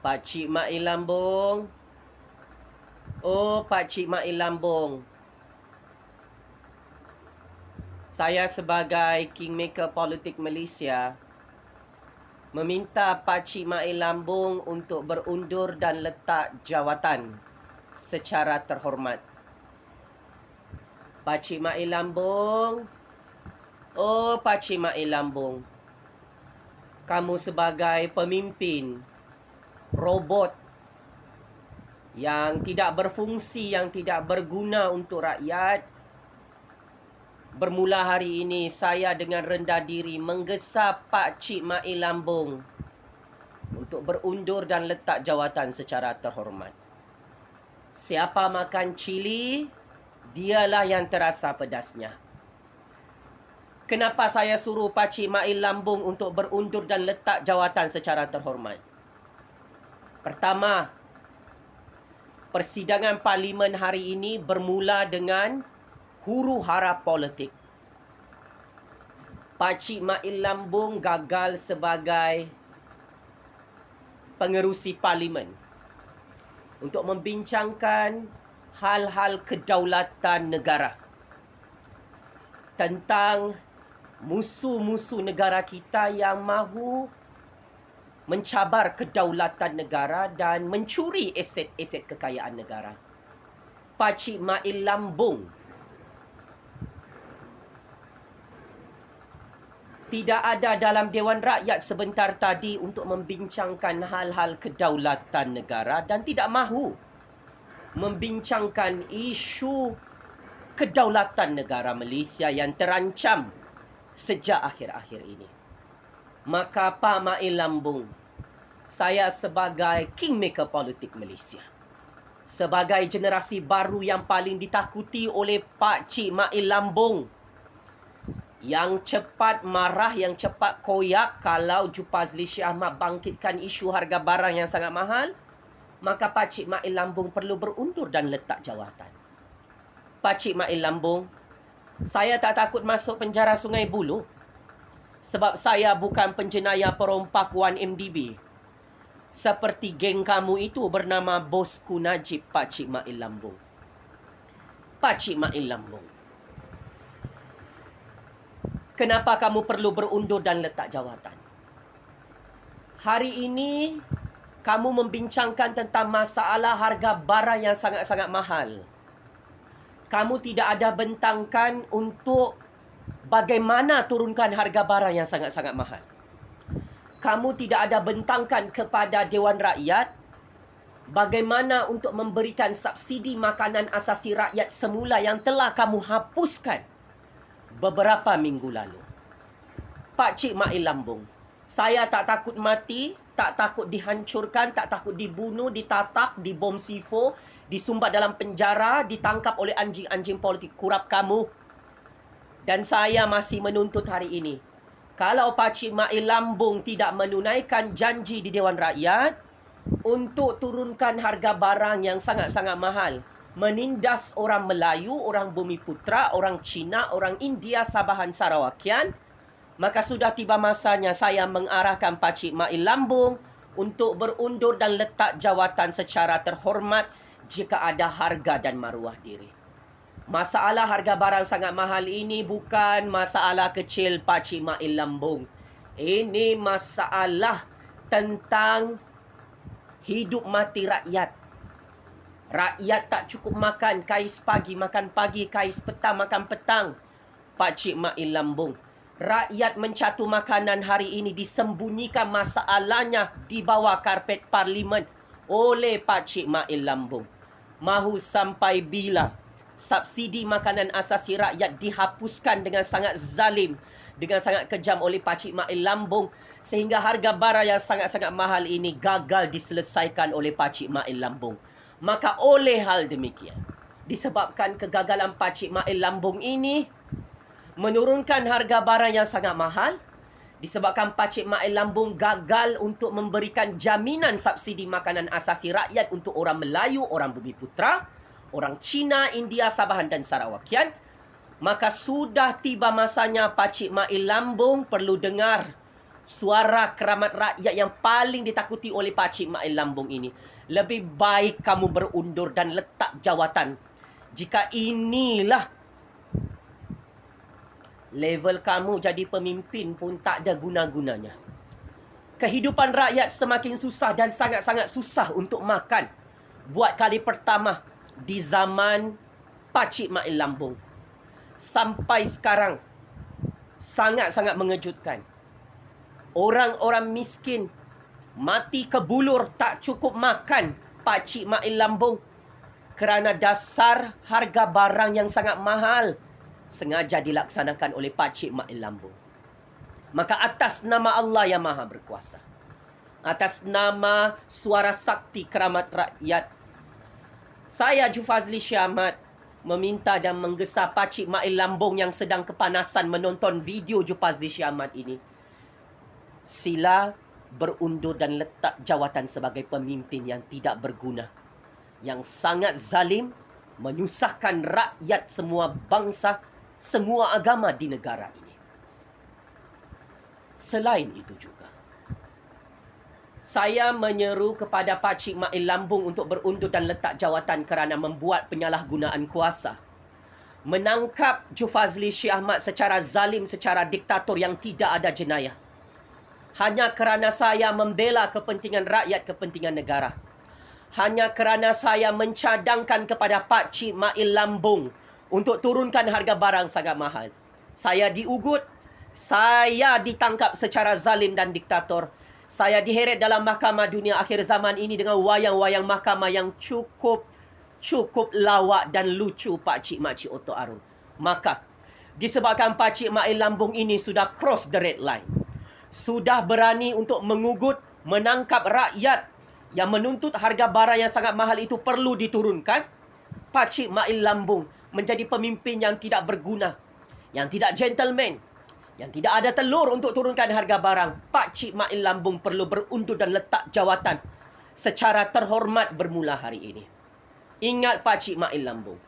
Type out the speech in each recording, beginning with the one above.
Pakcik Mak Lambung. Oh, Pakcik Mak Lambung. Saya sebagai Kingmaker Politik Malaysia meminta Pakcik Mak Lambung untuk berundur dan letak jawatan secara terhormat. Pakcik Mak Lambung. Oh, Pakcik Mak Lambung. Kamu sebagai pemimpin robot yang tidak berfungsi, yang tidak berguna untuk rakyat, bermula hari ini saya dengan rendah diri menggesa Pakcik Mak Lambung untuk berundur dan letak jawatan secara terhormat. Siapa makan cili, dialah yang terasa pedasnya. Kenapa saya suruh Pakcik Mak Lambung untuk berundur dan letak jawatan secara terhormat? Pertama, persidangan parlimen hari ini bermula dengan huru-hara politik. Pakcik Mak Lambung gagal sebagai pengerusi parlimen untuk membincangkan hal-hal kedaulatan negara, tentang musuh-musuh negara kita yang mahu mencabar kedaulatan negara dan mencuri aset-aset kekayaan negara. Pakcik Mak Lambung tidak ada dalam Dewan Rakyat sebentar tadi untuk membincangkan hal-hal kedaulatan negara dan tidak mahu membincangkan isu kedaulatan negara Malaysia yang terancam sejak akhir-akhir ini. Maka Pak Mak Lambung, saya sebagai Kingmaker Politik Malaysia, sebagai generasi baru yang paling ditakuti oleh Pakcik Mak Lambung, yang cepat marah, yang cepat koyak kalau Jupazli Shah Ahmad bangkitkan isu harga barang yang sangat mahal, maka Pakcik Mak Lambung perlu berundur dan letak jawatan. Pakcik Mak Lambung, saya tak takut masuk penjara Sungai Buloh sebab saya bukan penjenayah perompak 1MDB seperti geng kamu itu bernama Bosku Najib. Pakcik Mak Lambung, Pakcik Mak Lambung, kenapa kamu perlu berundur dan letak jawatan? Hari ini kamu membincangkan tentang masalah harga barang yang sangat-sangat mahal. Kamu tidak ada bentangkan untuk bagaimana turunkan harga barang yang sangat-sangat mahal. Kamu tidak ada bentangkan kepada Dewan Rakyat bagaimana untuk memberikan subsidi makanan asasi rakyat semula yang telah kamu hapuskan beberapa minggu lalu. Pakcik Mak Lambung, saya tak takut mati, tak takut dihancurkan, tak takut dibunuh, ditatak, dibom C4, disumbat dalam penjara, ditangkap oleh anjing-anjing politik kurap kamu. Dan saya masih menuntut hari ini, kalau Pakcik Mak Lambung tidak menunaikan janji di Dewan Rakyat untuk turunkan harga barang yang sangat-sangat mahal, menindas orang Melayu, orang Bumiputra, orang Cina, orang India, Sabahan, Sarawakian, maka sudah tiba masanya saya mengarahkan Pakcik Mak Lambung untuk berundur dan letak jawatan secara terhormat jika ada harga dan maruah diri. Masalah harga barang sangat mahal ini bukan masalah kecil Pakcik Mak Lambung. Ini masalah tentang hidup mati rakyat. Rakyat tak cukup makan, kais pagi makan pagi, kais petang makan petang. Pakcik Mak Lambung, rakyat mencatu makanan hari ini disembunyikan masalahnya di bawah karpet parlimen oleh Pakcik Mak Lambung. Mahu sampai bila subsidi makanan asasi rakyat dihapuskan dengan sangat zalim, dengan sangat kejam oleh Pakcik Mak Lambung, sehingga harga barang yang sangat-sangat mahal ini gagal diselesaikan oleh Pakcik Mak Lambung. Maka oleh hal demikian, disebabkan kegagalan Pakcik Mak Lambung ini menurunkan harga barang yang sangat mahal, disebabkan Pakcik Mak Lambung gagal untuk memberikan jaminan subsidi makanan asasi rakyat untuk orang Melayu, orang Bumiputra, orang Cina, India, Sabahan dan Sarawakian, maka sudah tiba masanya Pakcik Mak Lambung perlu dengar suara keramat rakyat yang paling ditakuti oleh Pakcik Mail Lambung ini, lebih baik kamu berundur dan letak jawatan. Jika inilah level kamu jadi pemimpin pun tak ada guna-gunanya. Kehidupan rakyat semakin susah dan sangat-sangat susah untuk makan. Buat kali pertama di zaman Pakcik Mail Lambung. Sampai sekarang, sangat-sangat mengejutkan. Orang-orang miskin mati kebulur tak cukup makan Pakcik Mail Lambung kerana dasar harga barang yang sangat mahal sengaja dilaksanakan oleh Pakcik Mail Lambung. Maka atas nama Allah yang Maha Berkuasa, atas nama suara sakti keramat rakyat, saya Jufazli Syahmat meminta dan menggesa Pakcik Mail Lambung yang sedang kepanasan menonton video Jufazli Syahmat ini, sila berundur dan letak jawatan sebagai pemimpin yang tidak berguna, yang sangat zalim, menyusahkan rakyat semua bangsa, semua agama di negara ini. Selain itu juga, saya menyeru kepada Pakcik Mail Lambung untuk berundur dan letak jawatan kerana membuat penyalahgunaan kuasa, menangkap Jufazli Syahmat secara zalim, secara diktator yang tidak ada jenayah, hanya kerana saya membela kepentingan rakyat, kepentingan negara. Hanya kerana saya mencadangkan kepada Pakcik Mail Lambung untuk turunkan harga barang sangat mahal, saya diugut, saya ditangkap secara zalim dan diktator. Saya diheret dalam mahkamah dunia akhir zaman ini dengan wayang-wayang mahkamah yang cukup lawak dan lucu Pakcik Makcik Oto Arun. Maka, disebabkan Pakcik Mail Lambung ini sudah cross the red line, sudah berani untuk mengugut, menangkap rakyat yang menuntut harga barang yang sangat mahal itu perlu diturunkan, Pakcik Mail Lambung menjadi pemimpin yang tidak berguna, yang tidak gentleman, yang tidak ada telur untuk turunkan harga barang. Pakcik Mail Lambung perlu berundur dan letak jawatan secara terhormat bermula hari ini. Ingat Pakcik Mail Lambung,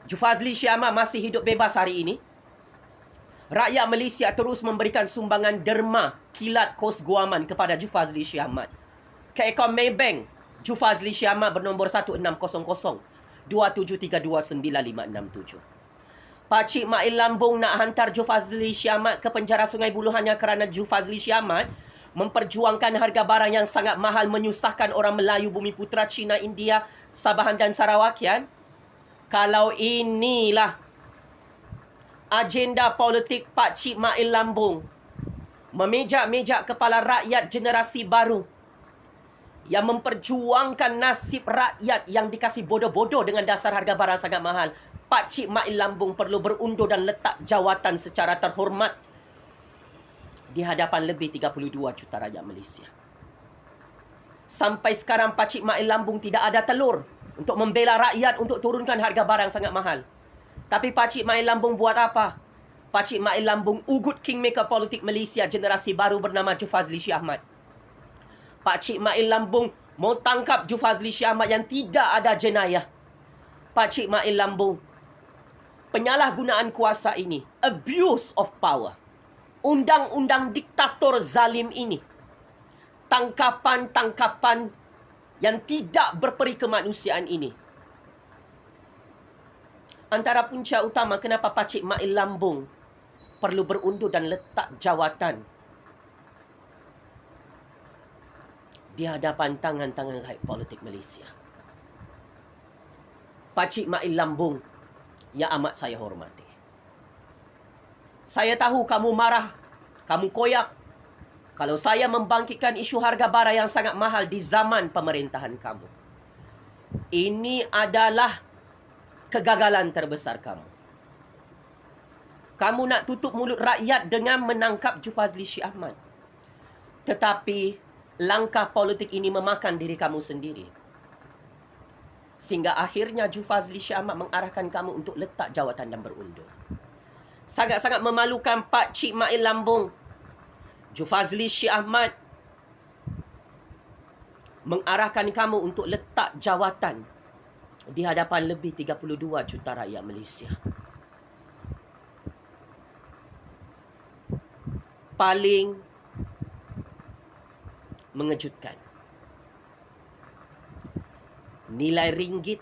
Jufazli Syahmat masih hidup bebas hari ini. Rakyat Malaysia terus memberikan sumbangan derma kilat kos guaman kepada Jufazli Syahmat. Ke akaun Maybank Jufazli Syahmat bernombor 1600-27329567. Pakcik Mail Lambung nak hantar Jufazli Syahmat ke penjara Sungai Buloh hanya kerana Jufazli Syahmat memperjuangkan harga barang yang sangat mahal, menyusahkan orang Melayu, Bumi Putra, Cina, India, Sabahan dan Sarawakian. Kalau inilah agenda politik Pakcik Mail Lambung, memejak-mejak kepala rakyat generasi baru yang memperjuangkan nasib rakyat yang dikasih bodoh-bodoh dengan dasar harga barang sangat mahal, Pakcik Mail Lambung perlu berundur dan letak jawatan secara terhormat di hadapan lebih 32 juta rakyat Malaysia. Sampai sekarang Pakcik Mail Lambung tidak ada telur untuk membela rakyat untuk turunkan harga barang sangat mahal. Tapi Pakcik Mail Lambung buat apa? Pakcik Mail Lambung ugut kingmaker politik Malaysia generasi baru bernama Jufazli Syahmat. Pakcik Mail Lambung mau tangkap Jufazli Syahmat yang tidak ada jenayah. Pakcik Mail Lambung, penyalahgunaan kuasa ini, abuse of power, undang-undang diktator zalim ini, tangkapan-tangkapan yang tidak berperi kemanusiaan ini, antara punca utama kenapa Pakcik Mail Lambung perlu berundur dan letak jawatan di hadapan tangan-tangan rakyat politik Malaysia. Pakcik Mail Lambung yang amat saya hormati, saya tahu kamu marah, kamu koyak kalau saya membangkitkan isu harga barang yang sangat mahal di zaman pemerintahan kamu. Ini adalah kegagalan terbesar kamu. Kamu nak tutup mulut rakyat dengan menangkap Jufazli Syahmat. Tetapi langkah politik ini memakan diri kamu sendiri. Sehingga akhirnya Jufazli Syahmat mengarahkan kamu untuk letak jawatan dan berundur. Sangat-sangat memalukan Pakcik Mail Lambung. Jufazli Syahmat mengarahkan kamu untuk letak jawatan di hadapan lebih 32 juta rakyat Malaysia. Paling mengejutkan. Nilai ringgit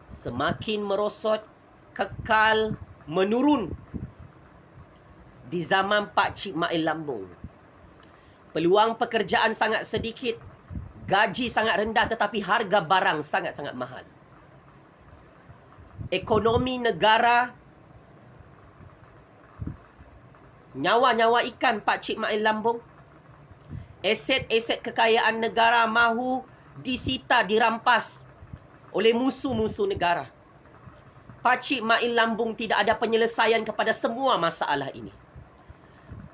semakin merosot, kekal menurun di zaman Pak Cik Mail Lambung. Peluang pekerjaan sangat sedikit, gaji sangat rendah tetapi harga barang sangat-sangat mahal. Ekonomi negara, nyawa-nyawa ikan Pak Cik Mail Lambung. Aset-aset kekayaan negara mahu disita, dirampas oleh musuh-musuh negara. Pak Cik Mail Lambung tidak ada penyelesaian kepada semua masalah ini.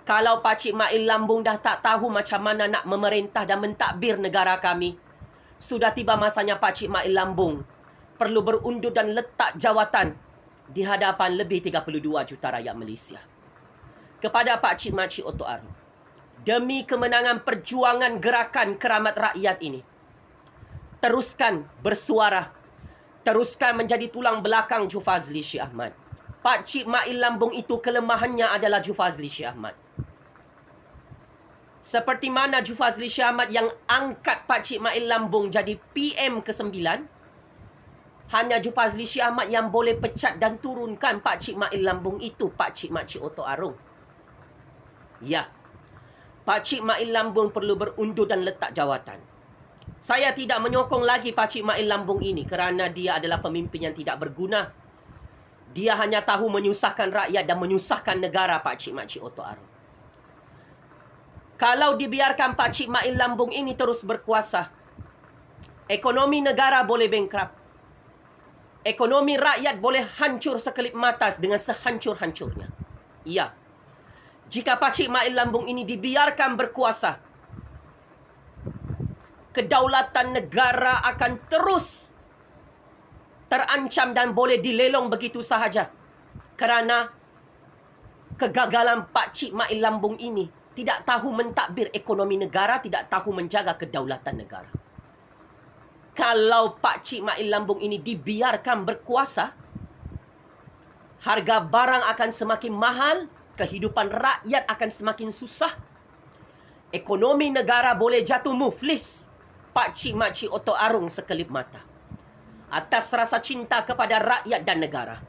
Kalau Pak Cik Mail Lambung dah tak tahu macam mana nak memerintah dan mentadbir negara kami, sudah tiba masanya Pak Cik Mail Lambung perlu berundur dan letak jawatan di hadapan lebih 32 juta rakyat Malaysia. Kepada Pak Cik Makcik Oto Arung, demi kemenangan perjuangan gerakan keramat rakyat ini, teruskan bersuara, teruskan menjadi tulang belakang Jufazli Syekh Ahmad. Pak Cik Mail Lambung itu kelemahannya adalah Jufazli Syekh Ahmad. Seperti mana Jufazli Syekh Ahmad yang angkat Pak Cik Mail Lambung jadi PM ke-9, hanya Jufazli Syekh Ahmad yang boleh pecat dan turunkan Pak Cik Mail Lambung itu, Pak Cik Makcik Oto Arung. Ya, Pak Cik Mail Lambung perlu berundur dan letak jawatan. Saya tidak menyokong lagi Pak Cik Mail Lambung ini kerana dia adalah pemimpin yang tidak berguna. Dia hanya tahu menyusahkan rakyat dan menyusahkan negara, Pak Cik Makcik Oto Arung. Kalau dibiarkan Pak Cik Mail Lambung ini terus berkuasa, ekonomi negara boleh bankrupt. Ekonomi rakyat boleh hancur sekelip mata dengan sehancur-hancurnya. Ya, jika Pak Cik Mail Lambung ini dibiarkan berkuasa, kedaulatan negara akan terus terancam dan boleh dilelong begitu sahaja. Kerana kegagalan Pak Cik Mail Lambung ini tidak tahu mentadbir ekonomi negara, tidak tahu menjaga kedaulatan negara. Kalau Pak Cik Mail Lambung ini dibiarkan berkuasa, harga barang akan semakin mahal, kehidupan rakyat akan semakin susah, ekonomi negara boleh jatuh muflis. Pak Cik Makcik Oto Arung sekelip mata atas rasa cinta kepada rakyat dan negara.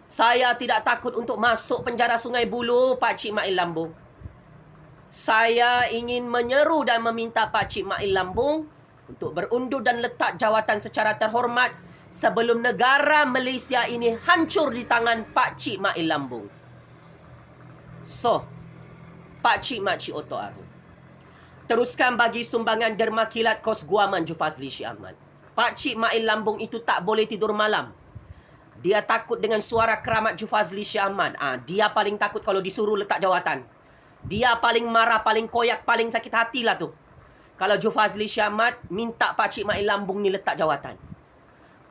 Saya tidak takut untuk masuk penjara Sungai Buloh, Pak Cik Mail Lambung. Saya ingin menyeru dan meminta Pak Cik Mail Lambung untuk berundur dan letak jawatan secara terhormat sebelum negara Malaysia ini hancur di tangan Pak Cik Mail Lambung. So, Pak Cik Makcik Oto Arung, teruskan bagi sumbangan derma kilat kos guaman Jufazli Syekh Ahmad. Pak Cik Mail Lambung itu tak boleh tidur malam. Dia takut dengan suara keramat Jufazli Syekh Ahmad. Dia paling takut kalau disuruh letak jawatan. Dia paling marah, paling koyak, paling sakit hati lah tu kalau Jufazli Syekh Ahmad minta Pak Cik Mail Lambung ni letak jawatan.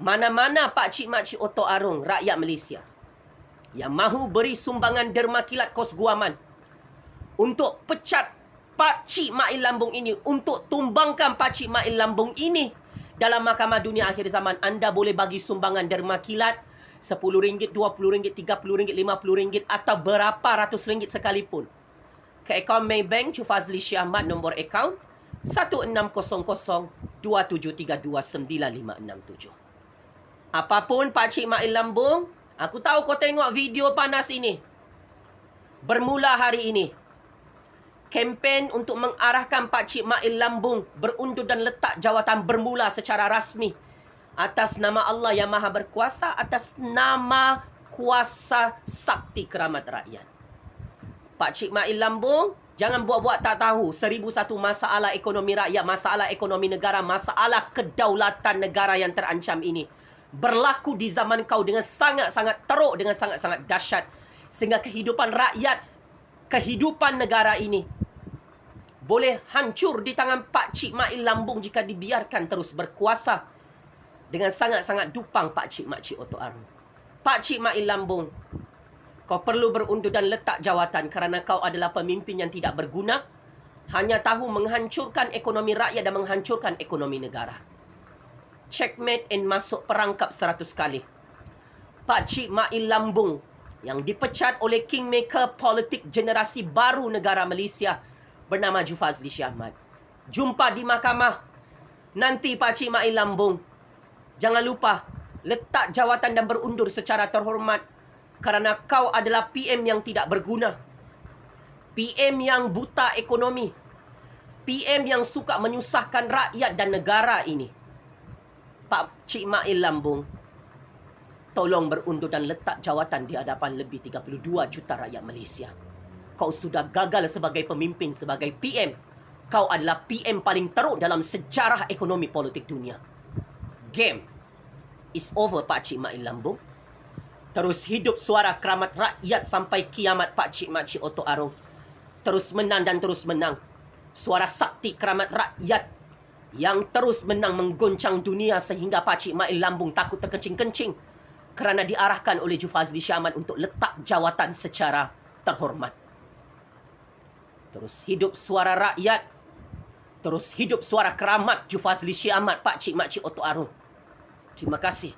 Mana-mana Pak Cik Makcik Oto Arung, rakyat Malaysia yang mahu beri sumbangan derma kilat kos guaman untuk pecat Pak Cik Mail Lambung ini, untuk tumbangkan Pak Cik Mail Lambung ini dalam Mahkamah Dunia Akhir Zaman, anda boleh bagi sumbangan derma kilat RM10, RM20, RM30, RM50 atau berapa ratus ringgit sekalipun ke akaun Maybank Jufazli Syekh Ahmad, nombor akaun 160027329567. Apapun Pak Cik Mail Lambung, aku tahu kau tengok video panas ini. Bermula hari ini, kempen untuk mengarahkan Pak Cik Mail Lambung berundur dan letak jawatan bermula secara rasmi atas nama Allah yang Maha Berkuasa, atas nama kuasa sakti keramat rakyat. Pak Cik Mail Lambung, jangan buat-buat tak tahu 1001 masalah ekonomi rakyat, masalah ekonomi negara, masalah kedaulatan negara yang terancam ini berlaku di zaman kau dengan sangat-sangat teruk, dengan sangat-sangat dahsyat, sehingga kehidupan rakyat, kehidupan negara ini boleh hancur di tangan Pak Cik Mail Lambung jika dibiarkan terus berkuasa dengan sangat-sangat dupang Pak Cik Makcik Oto Arung. Pak Cik Mail Lambung, kau perlu berundur dan letak jawatan kerana kau adalah pemimpin yang tidak berguna, hanya tahu menghancurkan ekonomi rakyat dan menghancurkan ekonomi negara. Checkmate and masuk perangkap 100 kali. Pak Cik Mail Lambung yang dipecat oleh kingmaker politik generasi baru negara Malaysia, bernama Jufazli Syahmat. Jumpa di mahkamah nanti Pak Cik Mail Lambung. Jangan lupa letak jawatan dan berundur secara terhormat kerana kau adalah PM yang tidak berguna. PM yang buta ekonomi. PM yang suka menyusahkan rakyat dan negara ini. Pak Cik Mail Lambung, tolong berundur dan letak jawatan di hadapan lebih 32 juta rakyat Malaysia. Kau sudah gagal sebagai pemimpin, sebagai PM. Kau adalah PM paling teruk dalam sejarah ekonomi politik dunia. Game is over, Pak Cik Mail Lambung. Terus hidup suara keramat rakyat sampai kiamat, Pak Cik Makcik Oto Arong. Terus menang dan terus menang. Suara sakti keramat rakyat yang terus menang menggoncang dunia sehingga Pak Cik Mail Lambung takut terkencing-kencing kerana diarahkan oleh Jufazli Syahmat untuk letak jawatan secara terhormat. Terus hidup suara rakyat. Terus hidup suara keramat Jufazli Syahmat, Pak Cik Makcik Oto Arong. Terima kasih.